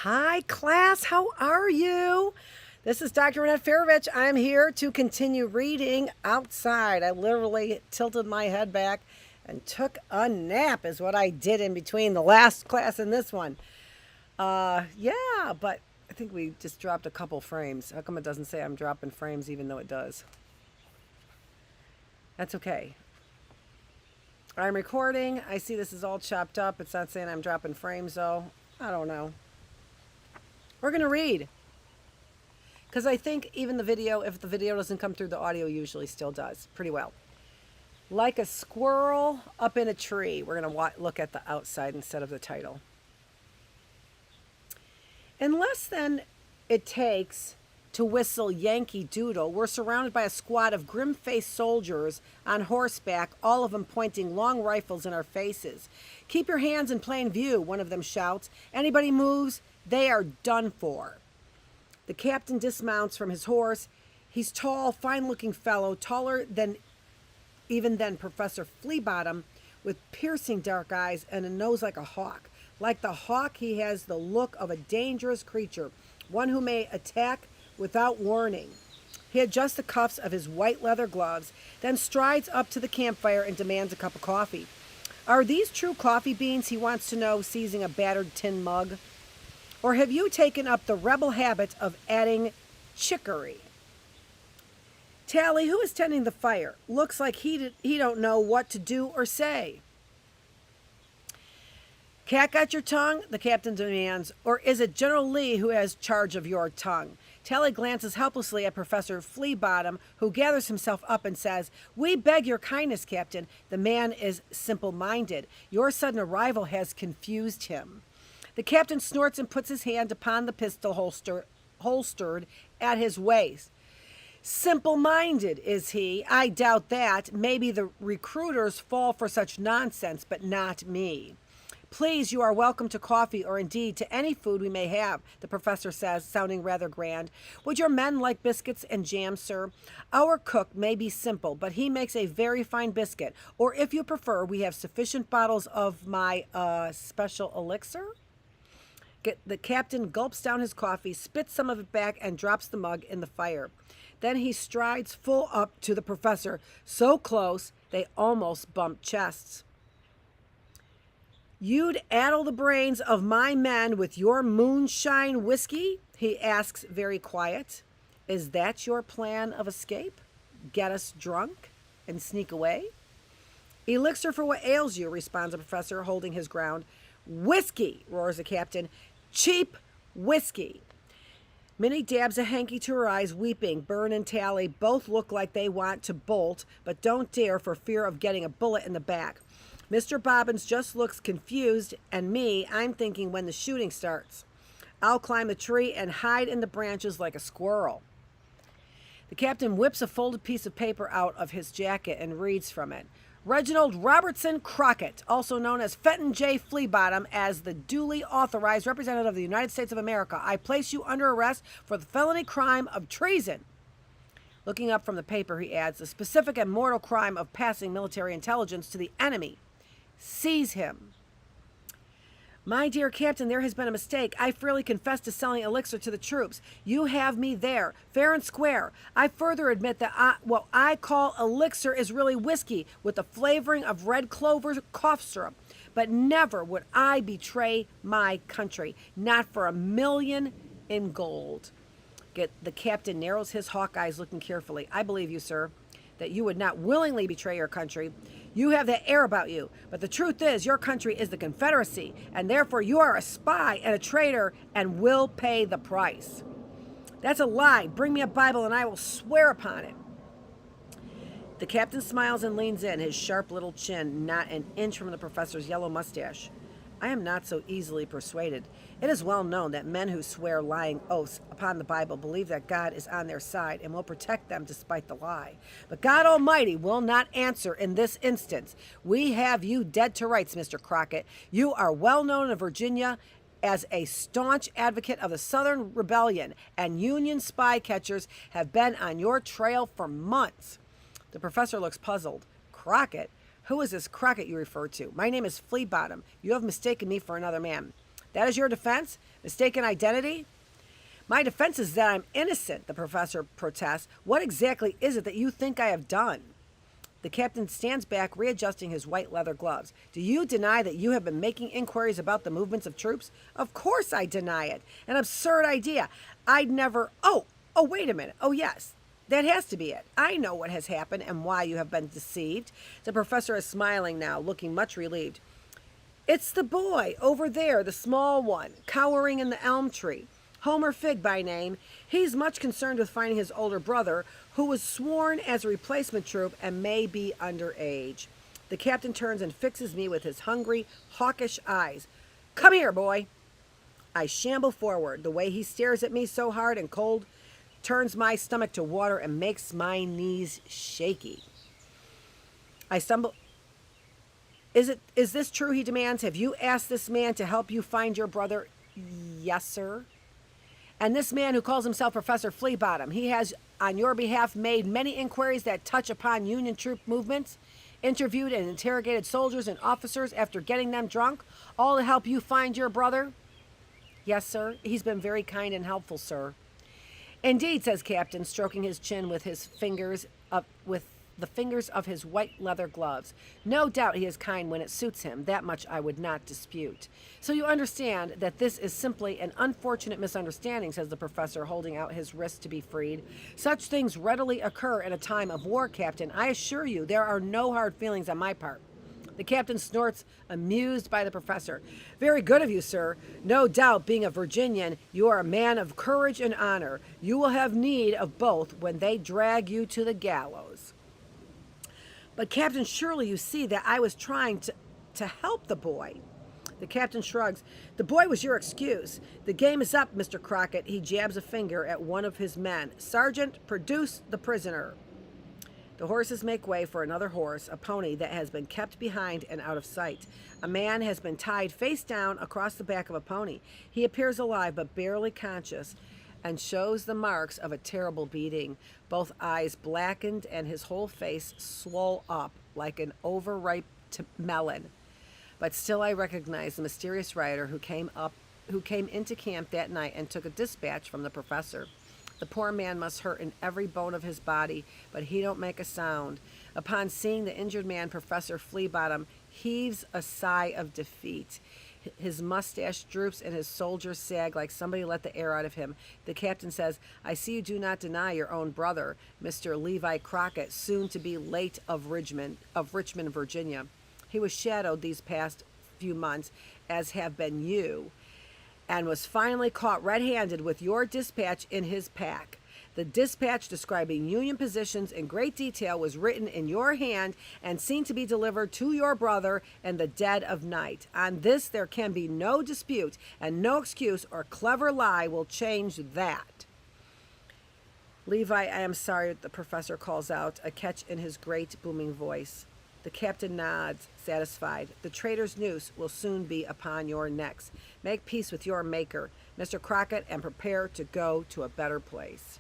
Hi, class. How are you? This is Dr. Annette Fairvich. I'm here to continue reading outside. I literally tilted my head back and took a nap, is what I did in between the last class and this one. Yeah, but I think we just dropped a couple frames. How come it doesn't say I'm dropping frames even though it does? That's okay. I'm recording. I see this is all chopped up. It's not saying I'm dropping frames, though. I don't know. We're going to read. Because I think even the video, if the video doesn't come through, the audio usually still does pretty well. Like a squirrel up in a tree. We're going to look at the outside instead of the title. In less than it takes to whistle Yankee Doodle, we're surrounded by a squad of grim-faced soldiers on horseback, all of them pointing long rifles in our faces. "Keep your hands in plain view," one of them shouts. "Anybody moves, they are done for." The captain dismounts from his horse. He's tall, fine-looking fellow, taller than Professor Fleabottom, with piercing dark eyes and a nose like a hawk. Like the hawk, he has the look of a dangerous creature, one who may attack without warning. He adjusts the cuffs of his white leather gloves, then strides up to the campfire and demands a cup of coffee. "Are these true coffee beans?" he wants to know, seizing a battered tin mug. "Or have you taken up the rebel habit of adding chicory?" Tally, who is tending the fire, looks like he don't know what to do or say. "Cat got your tongue?" the captain demands. "Or is it General Lee who has charge of your tongue?" Tally glances helplessly at Professor Fleabottom, who gathers himself up and says, "We beg your kindness, Captain. The man is simple-minded. Your sudden arrival has confused him." The captain snorts and puts his hand upon the pistol holstered at his waist. "Simple-minded, is he? I doubt that. Maybe the recruiters fall for such nonsense, but not me." "Please, you are welcome to coffee, or indeed to any food we may have," the professor says, sounding rather grand. "Would your men like biscuits and jam, sir? Our cook may be simple, but he makes a very fine biscuit. Or if you prefer, we have sufficient bottles of my, special elixir." The captain gulps down his coffee, spits some of it back, and drops the mug in the fire. Then he strides full up to the professor, so close they almost bump chests. "You'd addle the brains of my men with your moonshine whiskey?" he asks, very quiet. "Is that your plan of escape? Get us drunk and sneak away?" "Elixir for what ails you," responds the professor, holding his ground. "Whiskey!" roars the captain. "Cheap whiskey!" Minnie dabs a hanky to her eyes, weeping. Byrne and Tally both look like they want to bolt, but don't dare for fear of getting a bullet in the back. Mr. Bobbins just looks confused, and me, I'm thinking when the shooting starts. I'll climb a tree and hide in the branches like a squirrel. The captain whips a folded piece of paper out of his jacket and reads from it. "Reginald Robertson Crockett, also known as Fenton J. Fleabottom, as the duly authorized representative of the United States of America, I place you under arrest for the felony crime of treason." Looking up from the paper, he adds, "the specific and mortal crime of passing military intelligence to the enemy. Seize him." "My dear Captain, there has been a mistake. I freely confess to selling elixir to the troops. You have me there, fair and square. I further admit that what I call elixir is really whiskey with the flavoring of red clover cough syrup. But never would I betray my country, not for $1,000,000 in gold." The captain narrows his hawk eyes, looking carefully. "I believe you, sir, that you would not willingly betray your country. You have that air about you. But the truth is, your country is the Confederacy, and therefore you are a spy and a traitor and will pay the price." "That's a lie. Bring me a Bible and I will swear upon it." The captain smiles and leans in, his sharp little chin not an inch from the professor's yellow mustache. "I am not so easily persuaded. It is well known that men who swear lying oaths upon the Bible believe that God is on their side and will protect them despite the lie. But God Almighty will not answer in this instance. We have you dead to rights, Mr. Crockett. You are well known in Virginia as a staunch advocate of the Southern Rebellion, and Union spy catchers have been on your trail for months." The professor looks puzzled. "Crockett? Who is this Crockett you refer to? My name is Fleabottom. You have mistaken me for another man." That is your defense? Mistaken identity? My defense is that I'm innocent, the professor protests. What exactly is it that you think I have done? The captain stands back, readjusting his white leather gloves. Do you deny that you have been making inquiries about the movements of troops? Of course I deny it. An absurd idea. I'd never... Oh, wait a minute. Oh, yes. That has to be it. I know what has happened and why you have been deceived. The professor is smiling now, looking much relieved. It's the boy over there, the small one, cowering in the elm tree. Homer Figg by name. He's much concerned with finding his older brother, who was sworn as a replacement troop and may be underage. The captain turns and fixes me with his hungry, hawkish eyes. Come here, boy. I shamble forward. The way he stares at me so hard and cold turns my stomach to water and makes my knees shaky. I stumble. Is this true, he demands? Have you asked this man to help you find your brother? Yes, sir. And this man who calls himself Professor Fleabottom, he has, on your behalf, made many inquiries that touch upon Union troop movements, interviewed and interrogated soldiers and officers after getting them drunk, all to help you find your brother? Yes, sir. He's been very kind and helpful, sir. Indeed, says Captain, stroking his chin with the fingers of his white leather gloves. No doubt he is kind when it suits him. That much I would not dispute. So you understand that this is simply an unfortunate misunderstanding, says the professor, holding out his wrist to be freed. Such things readily occur in a time of war, Captain. I assure you there are no hard feelings on my part. The captain snorts, amused by the professor. Very good of you, sir. No doubt, being a Virginian, you are a man of courage and honor. You will have need of both when they drag you to the gallows. But, Captain, surely you see that I was trying to help the boy. The captain shrugs. The boy was your excuse. The game is up, Mr. Crockett. He jabs a finger at one of his men. Sergeant, produce the prisoner. The horses make way for another horse, a pony that has been kept behind and out of sight. A man has been tied face down across the back of a pony. He appears alive but barely conscious and shows the marks of a terrible beating. Both eyes blackened and his whole face swole up like an overripe melon. But still I recognize the mysterious rider who came into camp that night and took a dispatch from the professor. The poor man must hurt in every bone of his body, but he don't make a sound. Upon seeing the injured man, Professor Fleabottom heaves a sigh of defeat. His mustache droops and his shoulders sag like somebody let the air out of him. The captain says, I see you do not deny your own brother, Mr. Levi Crockett, soon to be late of Richmond, Virginia. He was shadowed these past few months, as have been you, and was finally caught red-handed with your dispatch in his pack. The dispatch describing Union positions in great detail was written in your hand and seen to be delivered to your brother in the dead of night. On this there can be no dispute, and no excuse or clever lie will change that. Levi, I am sorry, the professor calls out, a catch in his great booming voice. The captain nods, satisfied. The traitor's noose will soon be upon your necks. Make peace with your maker, Mr. Crockett, and prepare to go to a better place.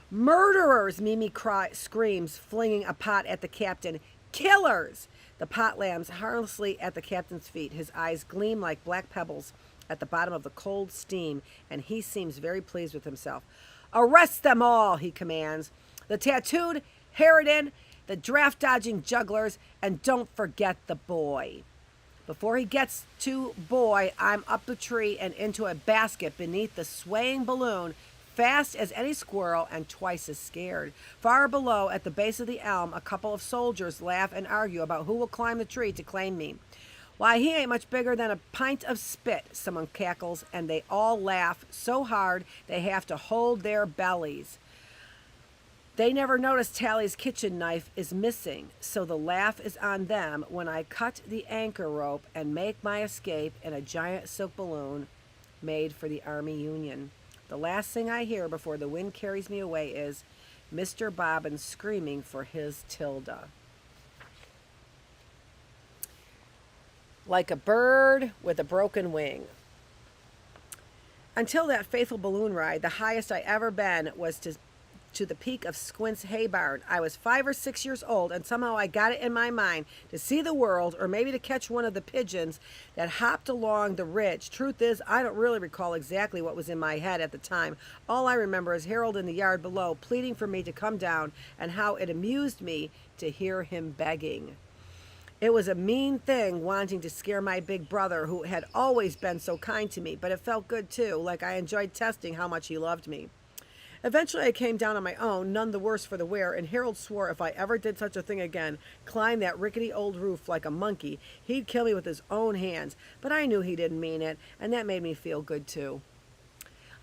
Murderers, Mimi screams, flinging a pot at the captain. Killers! The pot lands harmlessly at the captain's feet. His eyes gleam like black pebbles at the bottom of the cold steam, and he seems very pleased with himself. Arrest them all, he commands. The tattooed harridan, the draft-dodging jugglers, and don't forget the boy. Before he gets to boy, I'm up the tree and into a basket beneath the swaying balloon, fast as any squirrel and twice as scared. Far below, at the base of the elm, a couple of soldiers laugh and argue about who will climb the tree to claim me. Why, he ain't much bigger than a pint of spit, someone cackles, and they all laugh so hard they have to hold their bellies. They never notice Tally's kitchen knife is missing, so the laugh is on them when I cut the anchor rope and make my escape in a giant silk balloon made for the Army Union. The last thing I hear before the wind carries me away is Mr. Bobbin screaming for his Tilda. Like a bird with a broken wing. Until that faithful balloon ride, the highest I ever been was to to the peak of Squint's hay barn. I was 5 or 6 years old, and somehow I got it in my mind to see the world, or maybe to catch one of the pigeons that hopped along the ridge. Truth is, I don't really recall exactly what was in my head at the time. All I remember is Harold in the yard below pleading for me to come down, and how it amused me to hear him begging. It was a mean thing wanting to scare my big brother, who had always been so kind to me, but it felt good too, like I enjoyed testing how much he loved me. Eventually I came down on my own, none the worse for the wear, and Harold swore if I ever did such a thing again, climb that rickety old roof like a monkey, he'd kill me with his own hands. But I knew he didn't mean it, and that made me feel good too.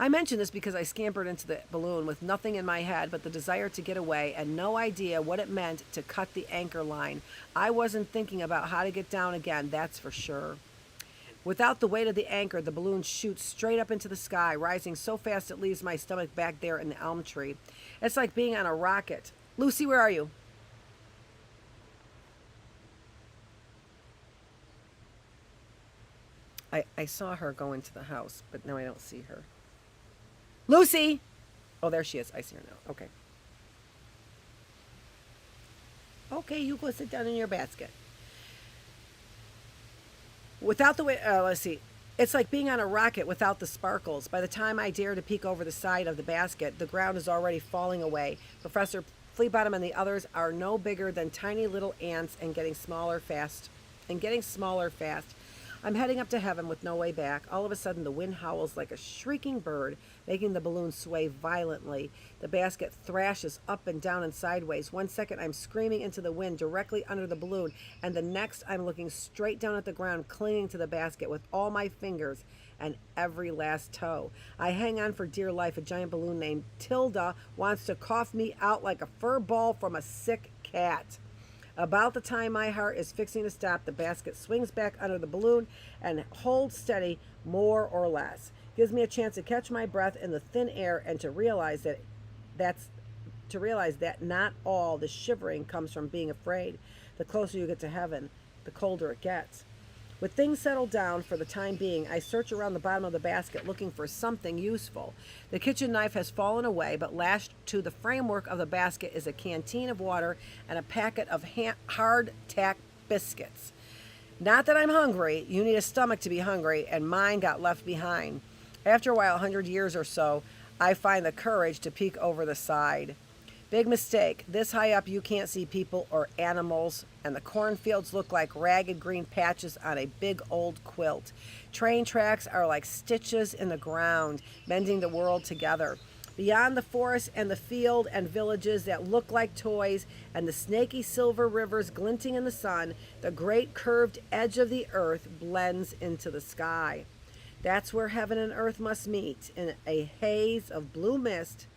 I mention this because I scampered into the balloon with nothing in my head but the desire to get away and no idea what it meant to cut the anchor line. I wasn't thinking about how to get down again, that's for sure. Without the weight of the anchor, the balloon shoots straight up into the sky, rising so fast it leaves my stomach back there in the elm tree. It's like being on a rocket. Lucy, where are you? I saw her go into the house, but now I don't see her. Lucy! Oh, there she is. I see her now. Okay. Okay, you go sit down in your basket. Without the way, let's see. It's like being on a rocket without the sparkles. By the time I dare to peek over the side of the basket, the ground is already falling away. Professor Fleabottom and the others are no bigger than tiny little ants and getting smaller fast. I'm heading up to heaven with no way back. All of a sudden, the wind howls like a shrieking bird, making the balloon sway violently. The basket thrashes up and down and sideways. 1 second, I'm screaming into the wind directly under the balloon, and the next, I'm looking straight down at the ground, clinging to the basket with all my fingers and every last toe. I hang on for dear life. A giant balloon named Tilda wants to cough me out like a fur ball from a sick cat. About the time my heart is fixing to stop, the basket swings back under the balloon and holds steady, more or less. Gives me a chance to catch my breath in the thin air and to realize that not all the shivering comes from being afraid. The closer you get to heaven, the colder it gets. With things settled down for the time being, I search around the bottom of the basket looking for something useful. The kitchen knife has fallen away, but lashed to the framework of the basket is a canteen of water and a packet of hard-tack biscuits. Not that I'm hungry. You need a stomach to be hungry, and mine got left behind. After a while, 100 years or so, I find the courage to peek over the side. Big mistake. This high up you can't see people or animals, and the cornfields look like ragged green patches on a big old quilt. Train tracks are like stitches in the ground, mending the world together. Beyond the forest and the field and villages that look like toys and the snaky silver rivers glinting in the sun, the great curved edge of the earth blends into the sky. That's where heaven and earth must meet, in a haze of blue mist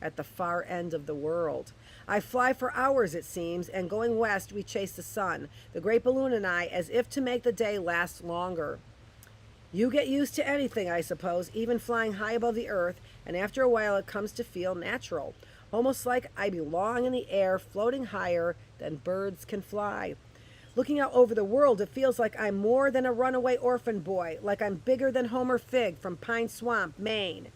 at the far end of the world. I fly for hours, it seems, and going west, we chase the sun, the great balloon and I, as if to make the day last longer. You get used to anything, I suppose, even flying high above the earth, and after a while it comes to feel natural, almost like I belong in the air, floating higher than birds can fly. Looking out over the world, it feels like I'm more than a runaway orphan boy, like I'm bigger than Homer Figg from Pine Swamp, Maine.